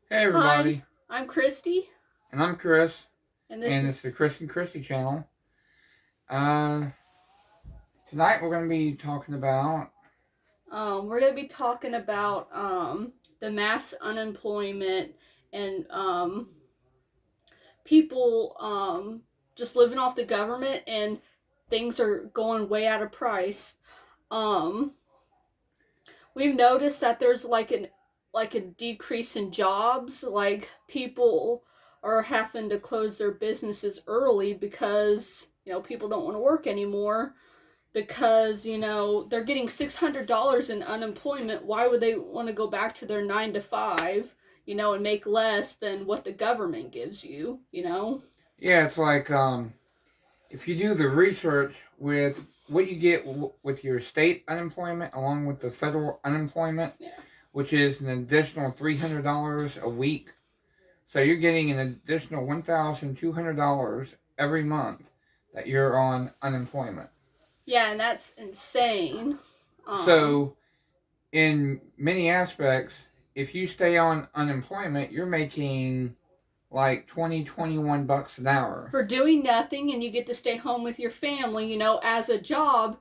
Hey everybody, Hi, I'm Christy, and I'm Chris, and this and is it's the Chris and Christy channel. Uh, Tonight we're going to be talking about. we're gonna be talking about the mass unemployment and people just living off the government, and things are going way out of price. Um, we've noticed that there's like a decrease in jobs. Like people are having to close their businesses early because people don't want to work anymore because they're getting $600 in unemployment. Why would they want to go back to their 9 to 5, and make less than what the government gives you? Yeah, it's like if you do the research with what you get with your state unemployment along with the federal unemployment, Yeah. which is an additional $300 a week. So you're getting an additional $1,200 every month that you're on unemployment. Yeah, and that's insane. So in many aspects, if you stay on unemployment, you're making like 20, 21 bucks an hour. For doing nothing, and you get to stay home with your family, as a job,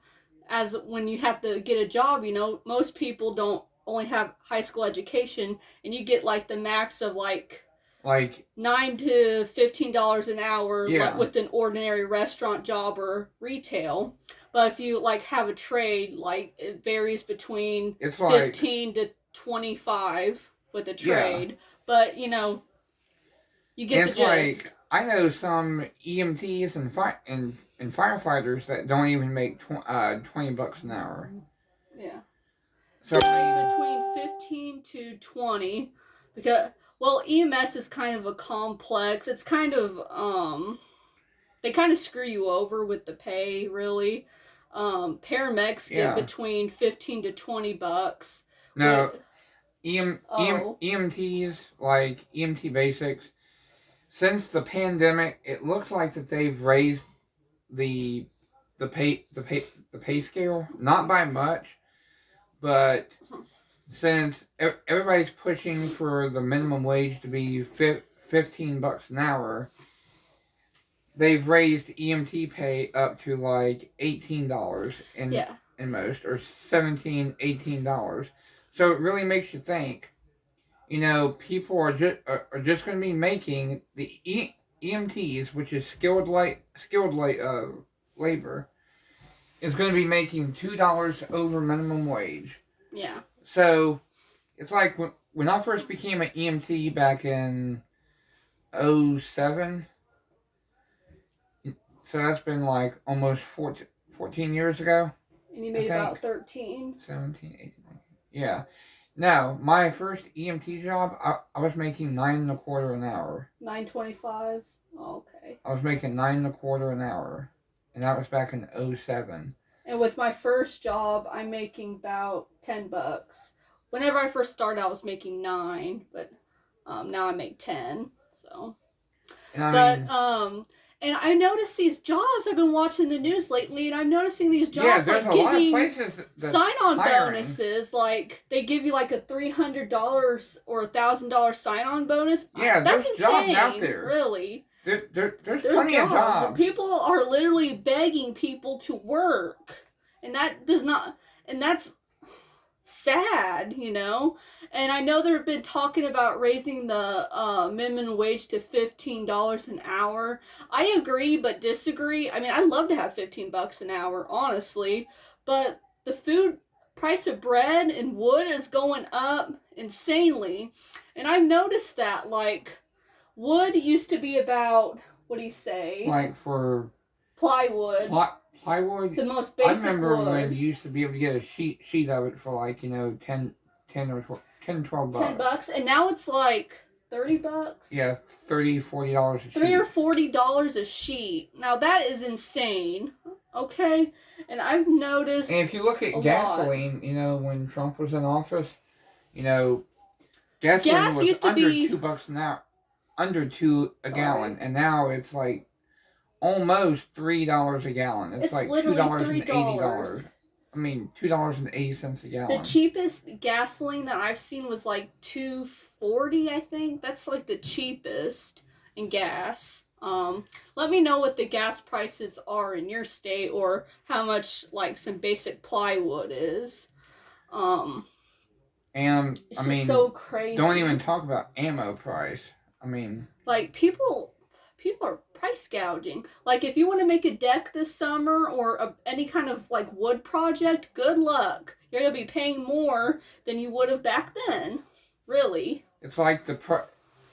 as when you have to get a job, most people don't only have high school education, and you get like the max of like $9 to $15 an hour, yeah, with an ordinary restaurant job or retail. But if you have a trade, it varies between it's 15 to 25 with a yeah, trade. But you get the it's gist. like I know some EMTs and firefighters that don't even make 20 bucks an hour. Yeah. So Between 15 to 20, because EMS is kind of a complex. It's kind of they kind of screw you over with the pay, really. Paramedics get between 15 to 20 bucks. No, With, oh. EMTs, like EMT basics, since the pandemic, it looks like that they've raised the the pay scale, not by much, but since everybody's pushing for the minimum wage to be 15 bucks an hour, they've raised EMT pay up to like $18 in most, or 17, $18. So it really makes you think. People are just going to be making the EMTs, which is skilled labor, is going to be making $2 over minimum wage. Yeah. So it's like when I first became an EMT back in '07. So that's been like almost 14 years ago. And you made about 13. 17, 18, 19. Yeah. Now, my first EMT job, I was making 9.25 an hour. 9.25. Oh, okay. I was making 9.25 an hour, and that was back in '07. And with my first job, I'm making about $10. Whenever I first started, I was making 9, but now I make 10. So, and I noticed these jobs. I've been watching the news lately, and I'm noticing these jobs giving sign-on bonuses. Like they give you like a $300 or $1,000 sign-on bonus. Yeah, that's there's insane. Jobs out there. Really. There's plenty of jobs. People are literally begging people to work, and that's sad, And I know they've been talking about raising the minimum wage to $15 an hour. I agree, but disagree. I mean, I'd love to have $15 an hour, honestly, but the food price of bread and wood is going up insanely, and I've noticed that wood used to be about, what do you say? Like for plywood. Plywood. The most basic wood. I remember when you used to be able to get a sheet of it for 10 or 12 bucks. $10, and now it's like $30. Yeah, $30, $40 a sheet. $30 or $40 a sheet. Now that is insane. Okay, and I've noticed. And if you look at gasoline, when Trump was in office, gasoline was used to under be $2 an hour, under $2 a gallon, and now it's like almost $3 a gallon. It's like $2.80 $2.80 a The gallon. cheapest gasoline that I've seen was like $2.40, I think. That's like the cheapest in gas. Let me know what the gas prices are in your state, or how much like some basic plywood is. Um, And it's just so crazy. don't even talk about ammo price. Like people are price gouging. Like if you want to make a deck this summer, or any kind of like wood project, good luck. You're gonna be paying more than you would have back then. Really. It's like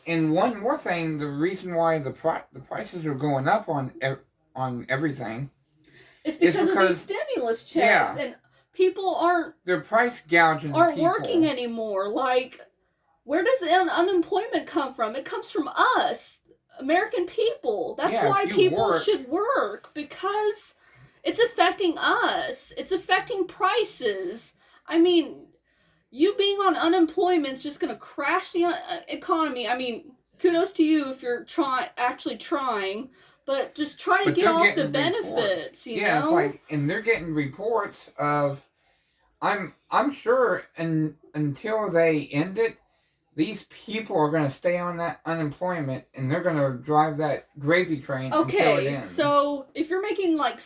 and one more thing, the reason why the prices are going up on everything. It's because of these stimulus checks, and people they're price gouging. Aren't working anymore. Like, where does unemployment come from? It comes from us, American people. That's why people should work, because it's affecting us. It's affecting prices. I mean, you being on unemployment is just going to crash the economy. I mean, kudos to you if you're actually trying, but just try to get off the benefits. You know? It's like, and they're getting reports of. I'm sure, until they end it, these people are going to stay on that unemployment, and they're going to drive that gravy train until it ends. So if you're making like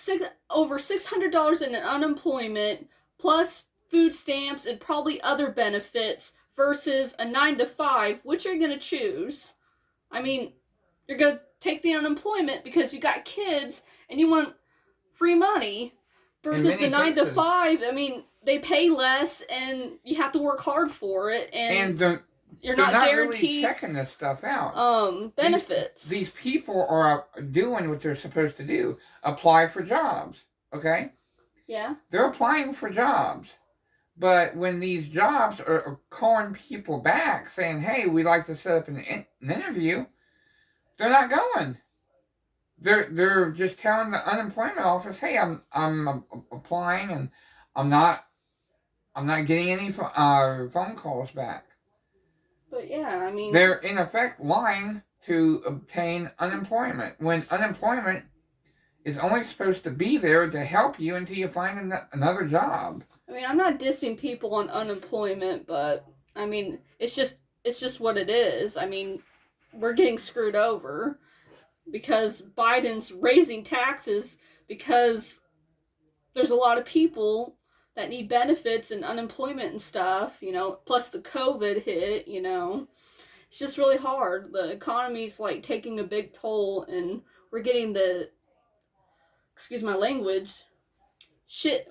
over $600 in an unemployment, plus food stamps and probably other benefits, versus a 9 to 5, which are you going to choose? I mean, you're going to take the unemployment because you got kids and you want free money, versus the 9 to 5. I mean, they pay less and you have to work hard for it, and you're not guaranteed really checking this stuff out. Benefits. These people are doing what they're supposed to do: apply for jobs. Okay. Yeah. They're applying for jobs, but when these jobs are calling people back saying, "Hey, we'd like to set up an interview," they're not going. They're just telling the unemployment office, "Hey, I'm applying, and I'm not getting any phone calls back." But yeah, I mean, they're in effect lying to obtain unemployment, when unemployment is only supposed to be there to help you until you find another job. I mean, I'm not dissing people on unemployment, but I mean, it's just what it is. I mean, we're getting screwed over because Biden's raising taxes, because there's a lot of people that need benefits and unemployment and stuff, you know, plus the COVID hit, you know. It's just really hard. The economy's like taking a big toll, and we're getting excuse my language, I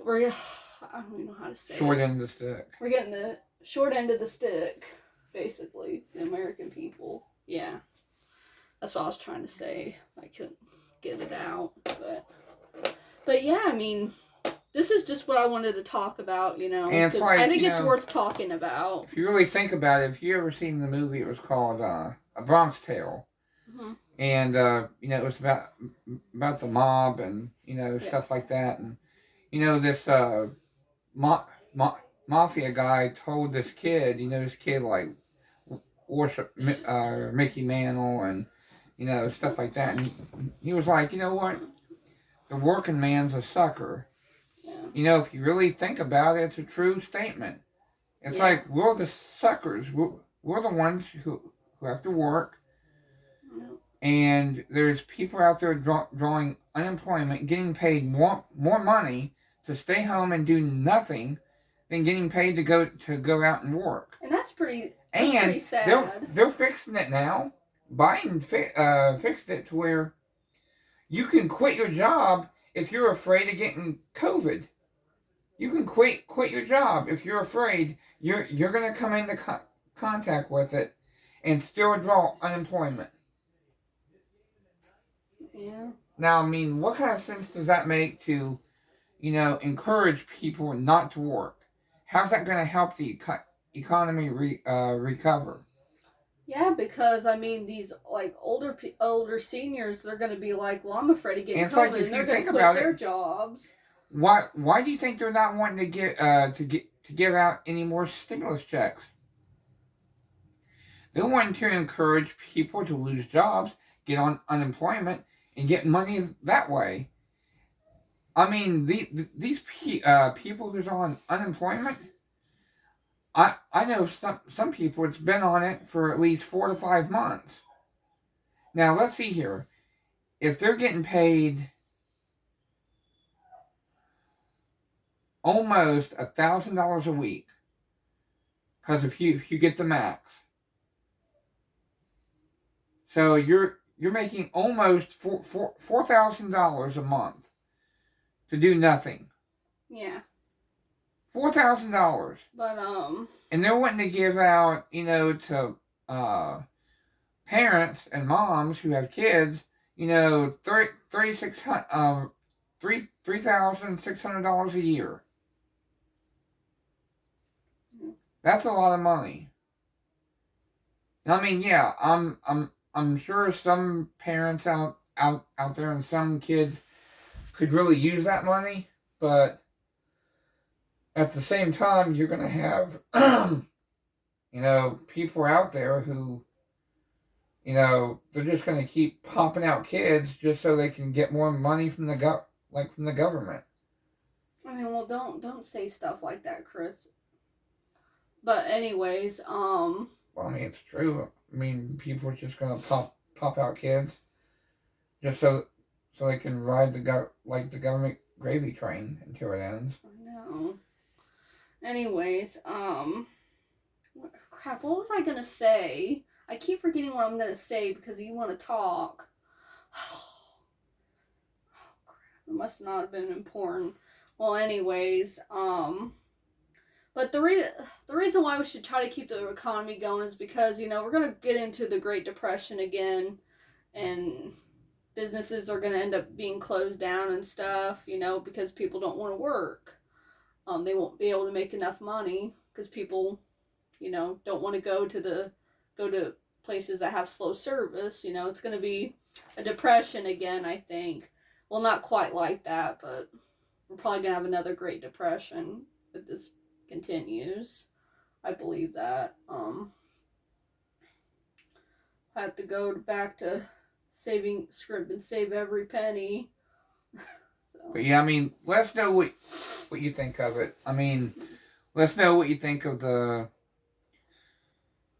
don't even know how to say short end of the stick. We're getting the short end of the stick, basically, the American people. Yeah. That's what I was trying to say. I couldn't get it out, but yeah, I mean, this is just what I wanted to talk about, you know, because I think it's worth talking about. If you really think about it, if you ever seen the movie, it was called A Bronx Tale. Mm-hmm. And, it was about the mob and, stuff like that. And, this mafia guy told this kid, this kid, like, worship Mickey Mantle and, stuff like that. And he was like, you know what? The working man's a sucker. Yeah. If you really think about it, it's a true statement. It's like, we're the suckers. We're the ones who have to work. Yeah. And there's people out there drawing unemployment, getting paid more money to stay home and do nothing than getting paid to go out and work. And that's pretty sad. They're fixing it now. Biden fixed it to where you can quit your job if you're afraid of getting COVID. You can quit your job if you're afraid you're going to come into contact with it and still draw unemployment. Yeah. Now, I mean, what kind of sense does that make to, encourage people not to work? How's that going to help the economy recover? Yeah, because I mean, these like older seniors, they're going to be like, "Well, I'm afraid of getting COVID," and they're going to quit their jobs. Why do you think they're not wanting to give out any more stimulus checks? They're wanting to encourage people to lose jobs, get on unemployment, and get money that way. I mean, these people who's on unemployment, I know some people it's been on it for at least 4 to 5 months. Now let's see here. If they're getting paid almost $1,000 a week, because if you get the max, so you're making almost $4,000 a month to do nothing. Yeah. $4,000. But And they're wanting to give out, to parents and moms who have kids, $3,600 a year. That's a lot of money. I mean, yeah, I'm sure some parents out there and some kids could really use that money, but at the same time, you're gonna have, people out there who, they're just gonna keep popping out kids just so they can get more money from from the government. I mean, well, don't say stuff like that, Chris. But anyways, Well, I mean, it's true. I mean, people are just gonna pop out kids just so they can ride the government gravy train until it ends. I know. Anyways, crap, what was I gonna say? I keep forgetting what I'm gonna say because you want to talk. Oh, crap, it must not have been important. Well, anyways, but the reason why we should try to keep the economy going is because, we're going to get into the Great Depression again, and businesses are going to end up being closed down and stuff, because people don't want to work. They won't be able to make enough money because people, don't want to go to places that have slow service. It's going to be a depression again, I think. Well, not quite like that, but we're probably going to have another Great Depression if this continues. I believe that. I have to go back to scrimp and save every penny. So. But yeah, I mean, let us know what you think of it. I mean, let us know what you think of the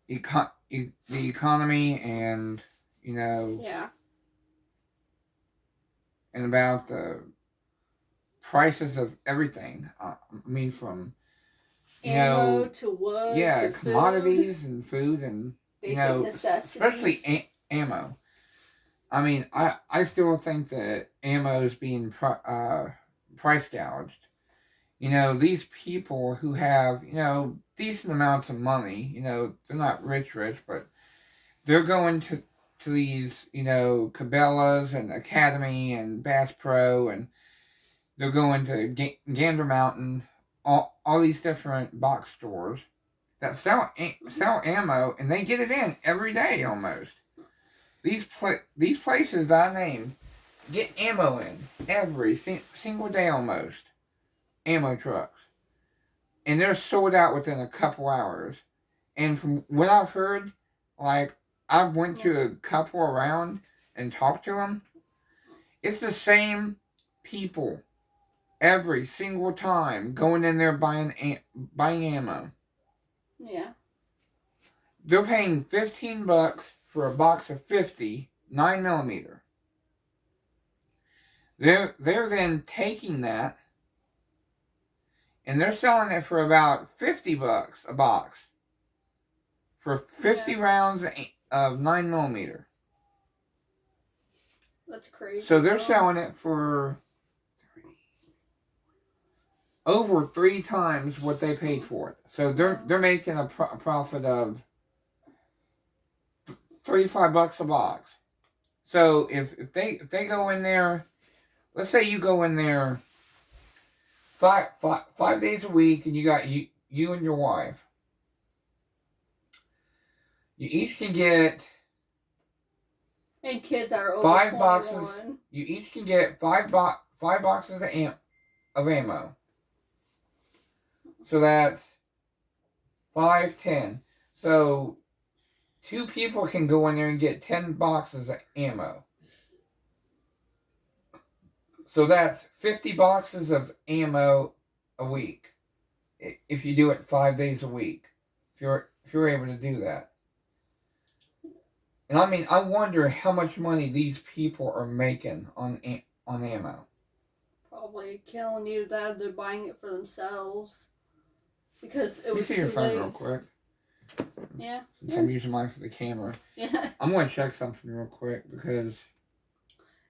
economy and, Yeah. and about the prices of everything. I mean, from ammo to wood, to commodities food. and food and basic necessities, especially ammo. I mean, I still think that ammo is being price gouged. These people who have decent amounts of money, they're not rich, but they're going to these Cabela's and Academy and Bass Pro, and they're going to Gander Mountain. All these different box stores that sell ammo, and they get it in every day almost. These places that I named get ammo in every single day almost. Ammo trucks, and they're sold out within a couple hours. And from what I've heard, like I've went to a couple around and talked to them. It's the same people every single time going in there buying ammo. Yeah. They're paying $15 for a box of 50 9mm. They're then taking that and they're selling it for about $50 a box for 50 rounds of 9mm. That's crazy. So they're selling it for over 3 times what they paid for it. So they're making a profit of $35 a box. So if they go in there, let's say you go in there 5 days a week, and you got you and your wife. You each can get and kids that are over 5 21. boxes. You each can get 5 boxes of ammo. So that's 5, 10. So 2 people can go in there and get 10 boxes of ammo. So that's 50 boxes of ammo a week. If you do it 5 days a week. If you're able to do that. And I mean, I wonder how much money these people are making on ammo. Probably killing you that they're buying it for themselves. Because it Let me was see too your phone late. real quick. Yeah. Since I'm using mine for the camera. Yeah. I'm going to check something real quick because...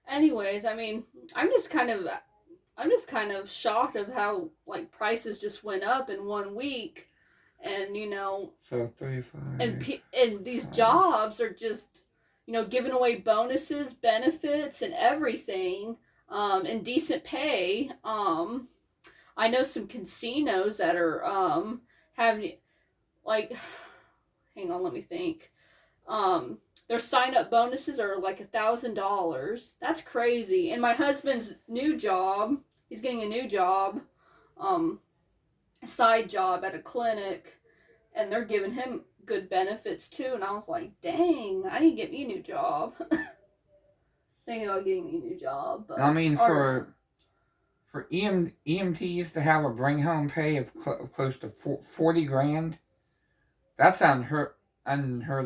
Anyways, I mean, I'm just kind of shocked of how like prices just went up in 1 week, and So 35. and these jobs are just giving away bonuses, benefits, and everything, and decent pay. I know some casinos that are having like, hang on, let me think. Their sign up bonuses are like $1,000. That's crazy. And my husband's new job, he's getting a new job, a side job at a clinic, and they're giving him good benefits too. And I was like, dang, I need to get me a new job. Thinking about getting me a new job. But, I mean, for EMTs to have a bring home pay of close to 40 grand, that's unheard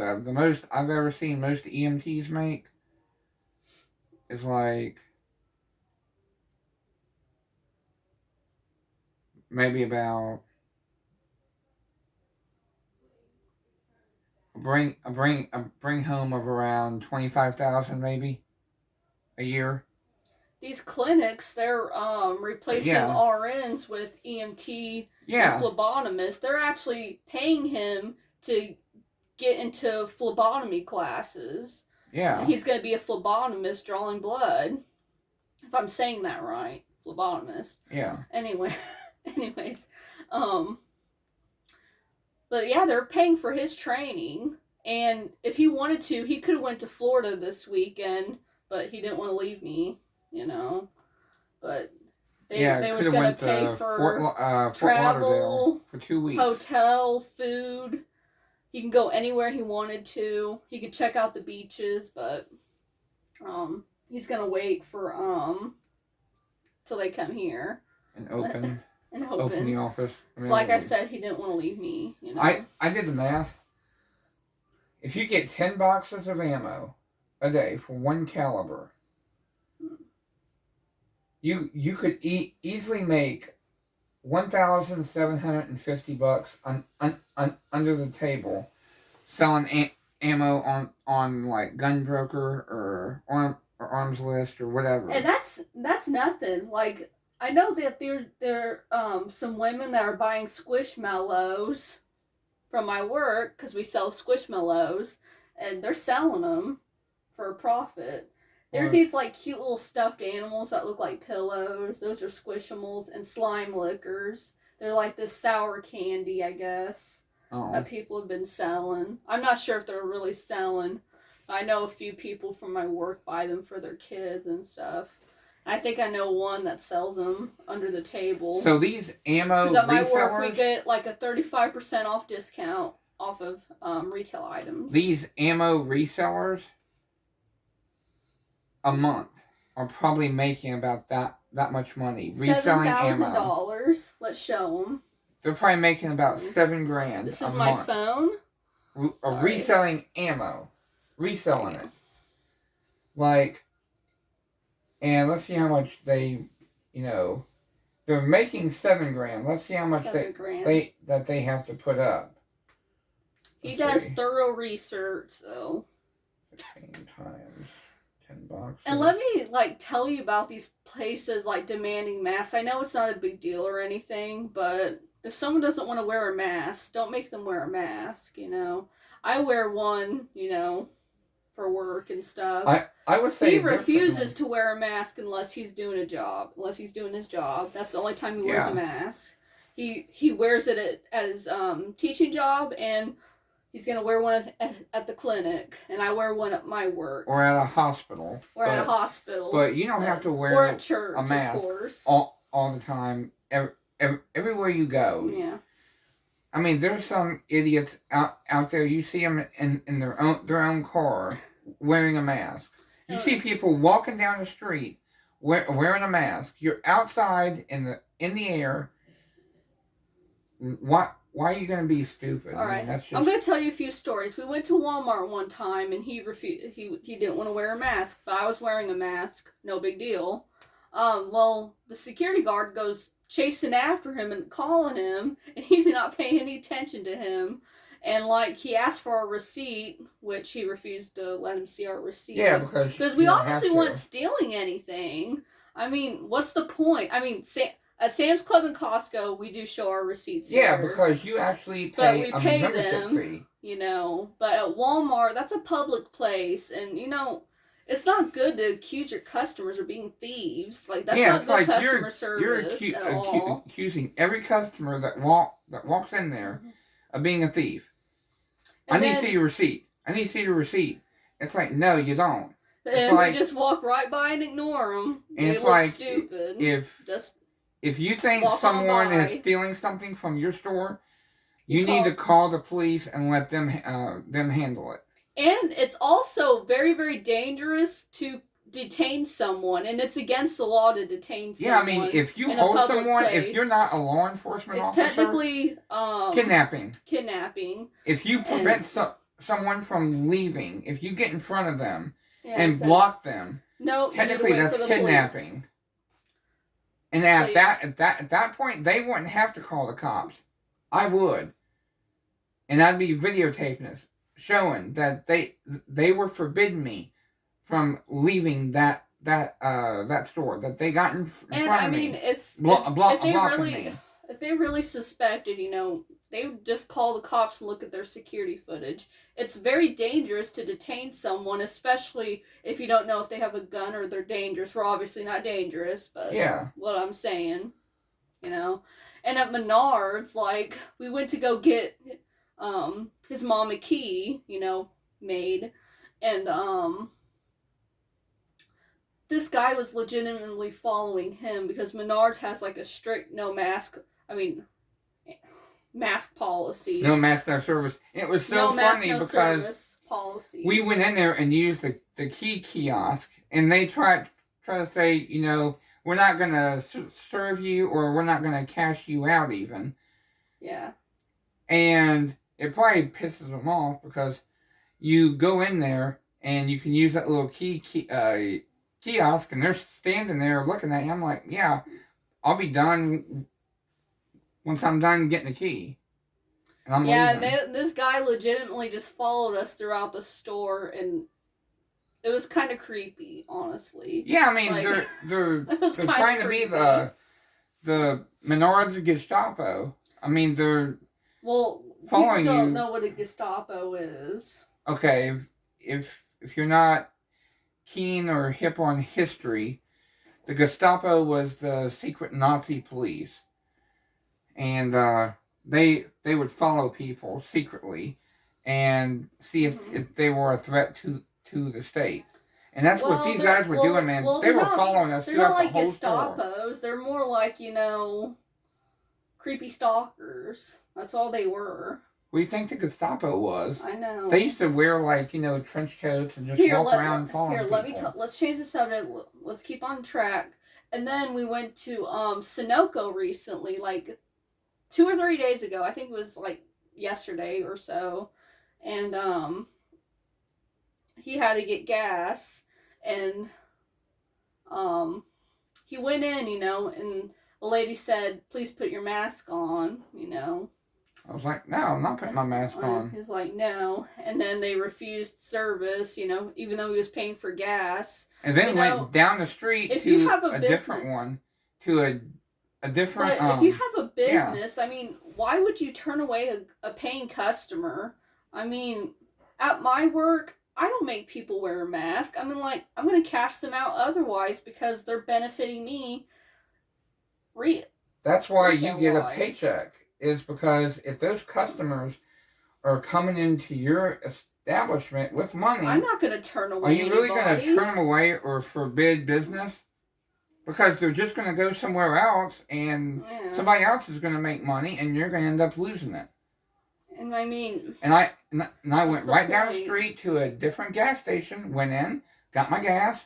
of. The most I've ever seen most EMTs make is like maybe about a bring home of around 25,000 maybe a year. These clinics, they're replacing RNs with EMT and phlebotomists. They're actually paying him to get into phlebotomy classes. Yeah. And he's going to be a phlebotomist drawing blood. If I'm saying that right. Phlebotomist. Yeah. Anyways. But yeah, they're paying for his training. And if he wanted to, he could have went to Florida this weekend, but he didn't want to leave me, But they was going to pay for travel, for 2 weeks. Hotel, food. He can go anywhere he wanted to. He could check out the beaches, but he's gonna wait for till they come here and open the office. So like I said, he didn't want to leave me. I did the math. If you get 10 boxes of ammo a day for one caliber, you could easily make $1,750 under the table selling ammo on like Gunbroker or Arms List or whatever. And that's nothing. Like, I know that there some women that are buying Squishmallows from my work, because we sell Squishmallows, and they're selling them for a profit. There's these like cute little stuffed animals that look like pillows. Those are Squishimals, and slime lickers. They're like this sour candy, I guess, that people have been selling. I'm not sure if they're really selling. I know a few people from my work buy them for their kids and stuff. I think I know one that sells them under the table. So these ammo resellers... Because at my work, we get like a 35% off discount off of retail items. These ammo resellers a month are probably making about that much money reselling ammo. $7,000. Let's show them. They're probably making about $7,000. This is my phone. Reselling ammo, reselling it. Like, and let's see how much they, they're making $7,000. Let's see how much they have to put up. He does thorough research, though. 15 times 10 bucks. And let me tell you about these places demanding masks. I know it's not a big deal or anything, but if someone doesn't want to wear a mask, don't make them wear a mask. I wear one, for work and stuff. I would say he refuses to wear a mask unless he's doing his job. That's the only time he wears a mask. He wears it at his teaching job, and he's going to wear one at the clinic, and I wear one at my work. Or at a hospital. But you don't have to wear or at church, a mask of course. all the time, everywhere you go. Yeah. I mean, there's some idiots out there. You see them in their own car wearing a mask. You see people walking down the street wearing a mask. You're outside in the air. Why are you gonna be stupid? All right, that's just... I'm gonna tell you a few stories. We went to Walmart one time, and he refused. He didn't want to wear a mask, but I was wearing a mask. No big deal. Well, the security guard goes chasing after him and calling him, and he's not paying any attention to him. And like he asked for a receipt, which he refused to let him see our receipt. Yeah, because we obviously weren't stealing anything. I mean, what's the point? I mean, at Sam's Club and Costco, we do show our receipts. Yeah, there, because you actually pay a membership them, fee. You know, but at Walmart, that's a public place, and you know, it's not good to accuse your customers of being thieves. Like that's not good customer service at all. Accusing every customer that walks in there of being a thief. I need to see your receipt. I need to see your receipt. It's like, no, you don't. And we just walk right by and ignore them. And it's like, stupid. If you think someone is stealing something from your store, you need to call the police and let them handle it. And it's also very, very dangerous to detain someone, and it's against the law to detain someone. Yeah, I mean, if you hold someone, if you're not a law enforcement officer, it's technically kidnapping. If you prevent someone from leaving, if you get in front of them and block them, technically that's kidnapping. Police. And at that point, they wouldn't have to call the cops. I would, and I'd be videotaping it, showing that they were forbidding me from leaving that store, that they got in front of me. If they really suspected, you know, they would just call the cops and look at their security footage. It's very dangerous to detain someone, especially if you don't know if they have a gun or they're dangerous. We're obviously not dangerous, but what I'm saying, you know. And at Menards, like, we went to go get his mom a key, you know, made, and this guy was legitimately following him because Menards has like a strict mask policy. No mask, no service. It was so funny because policy. We went in there and used the key kiosk, and they try to say, you know, we're not going to serve you, or we're not going to cash you out even. Yeah. And it probably pisses them off because you go in there and you can use that little kiosk, and they're standing there looking at you. I'm like, yeah, I'll be done once I'm done getting the key. And I'm leaving. This guy legitimately just followed us throughout the store, and it was kind of creepy, honestly. Yeah, I mean, like, they're trying to be the Menards Gestapo. I mean, they're following you. People don't know what a Gestapo is. Okay, if you're not keen or hip on history, the Gestapo was the secret Nazi police, and they would follow people secretly and see if they were a threat to the state. And that's what these guys were doing, man. They were following us throughout the whole store. They're not like Gestapos. They're more like, you know, creepy stalkers. That's all they were. What do you think the Gestapo was? I know. They used to wear, like, you know, trench coats and just walk around following people. Let's change the subject. Let's keep on track. And then we went to Sunoco recently, like 2 or 3 days ago. I think it was like yesterday or so. And he had to get gas, and he went in, you know, and the lady said, please put your mask on, you know. I was like, no, I'm not putting my mask on. He was like, no. And then they refused service, you know, even though he was paying for gas. And then went down the street to a different one, to a different... But if you have a business, I mean, why would you turn away a paying customer? I mean, at my work, I don't make people wear a mask. I mean, like, I'm going to cash them out otherwise because they're benefiting me. That's why you get a paycheck, is because if those customers are coming into your establishment with money... I'm not going to turn away anybody. Are you really going to turn them away or forbid business? Because they're just going to go somewhere else, and somebody else is going to make money, and you're going to end up losing it. And I mean... And I went right down the street to a different gas station, went in, got my gas,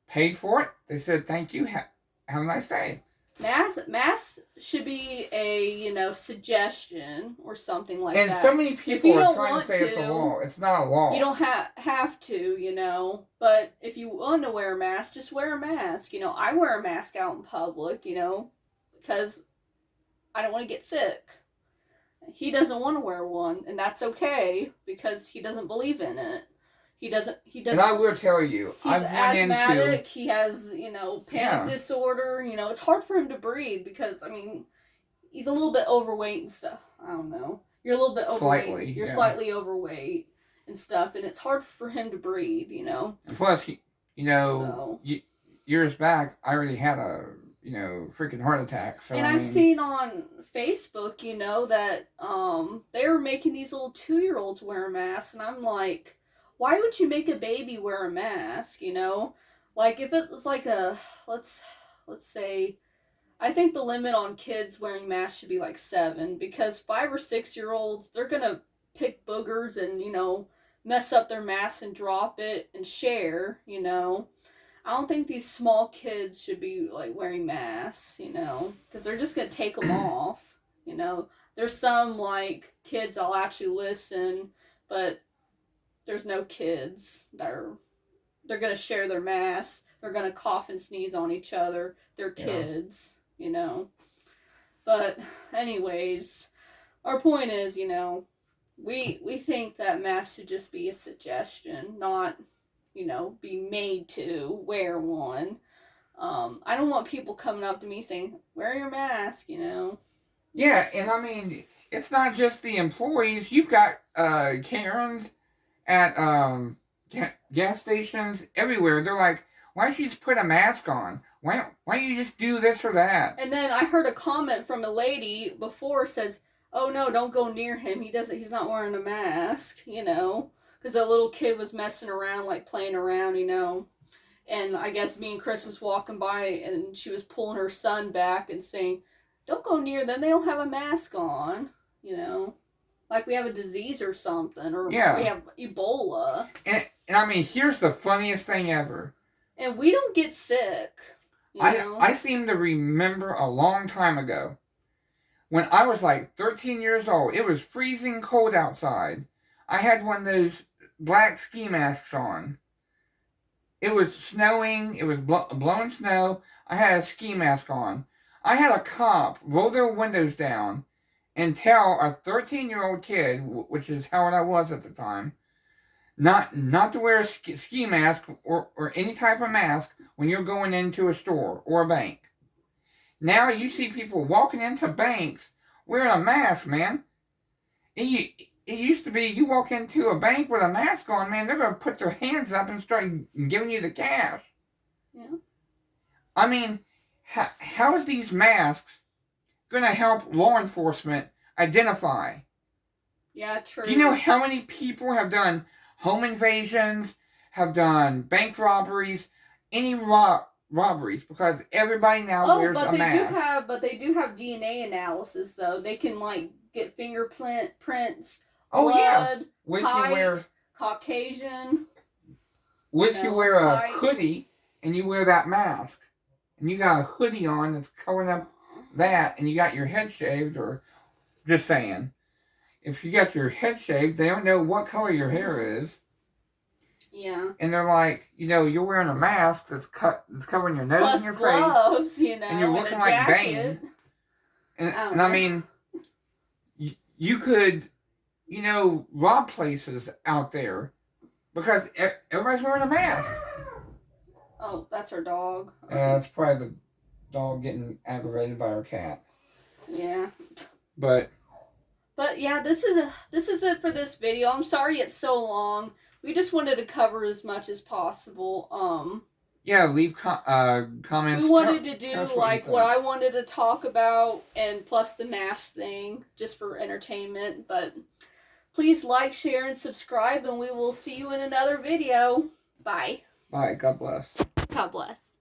paid for it. They said, thank you. Have a nice day. Mass should be a suggestion or something like that. And so many people are trying to say it's a law. It's not a law. You don't have to, but if you want to wear a mask, just wear a mask. I wear a mask out in public, because I don't want to get sick. He doesn't want to wear one, and that's okay because he doesn't believe in it. He doesn't. And I will tell you, he's asthmatic. He has, panic disorder. It's hard for him to breathe because, he's a little bit overweight and stuff. I don't know. You're a little bit overweight. Slightly, You're slightly overweight and stuff, and it's hard for him to breathe. And plus, years back, I already had a freaking heart attack. So, and I've seen on Facebook, that they were making these little 2-year-olds wear masks, and I'm like, why would you make a baby wear a mask? Like if it was like let's say, I think the limit on kids wearing masks should be like 7, because 5 or 6-year-olds, they're gonna pick boogers and mess up their mask and drop it and share. I don't think these small kids should be like wearing masks, because they're just gonna take them off. There's some like kids that'll actually listen, but there's no kids that they're gonna share their masks. They're gonna cough and sneeze on each other. They're kids, But anyways, our point is, we think that masks should just be a suggestion, not be made to wear one. I don't want people coming up to me saying, wear your mask, Yeah, and it's not just the employees. You've got Karens at gas stations everywhere. They're like, why don't you just put a mask on? Why don't you just do this or that? And then I heard a comment from a lady before says, oh no, don't go near him. He's not wearing a mask, because a little kid was messing around, like playing around, and I guess me and Chris was walking by and she was pulling her son back and saying, don't go near them. They don't have a mask on, like we have a disease or something, or we have Ebola. And here's the funniest thing ever. And we don't get sick. I seem to remember a long time ago, when I was like 13 years old, it was freezing cold outside. I had one of those black ski masks on. It was snowing. It was blowing snow. I had a ski mask on. I had a cop roll their windows down and tell a 13-year-old kid, which is how old I was at the time, not to wear a ski mask or any type of mask when you're going into a store or a bank. Now you see people walking into banks wearing a mask, man. It used to be you walk into a bank with a mask on, man, they're going to put their hands up and start giving you the cash. Yeah. How is these masks going to help law enforcement identify? Yeah, true. Do you know how many people have done home invasions, have done bank robberies, any robberies, because everybody now wears a mask. But they do have DNA analysis, though. They can get fingerprints, blood, yeah. Height, Caucasian. You wear a hoodie and you wear that mask, and you got a hoodie on that's covering up that, and you got your head shaved, or just saying, if you got your head shaved, they don't know what color your hair is. Yeah. And they're like, you're wearing a mask that's covering your nose and your gloves, face. And you're looking like Bane. And you could, rob places out there because everybody's wearing a mask. Oh, that's our dog. It's probably the dog getting aggravated by our cat. Yeah. But yeah, this is it for this video. I'm sorry it's so long. We just wanted to cover as much as possible. Yeah, leave comments. We wanted to do what I wanted to talk about, and plus the mask thing, just for entertainment. But please like, share, and subscribe, and we will see you in another video. Bye. Bye. God bless. God bless.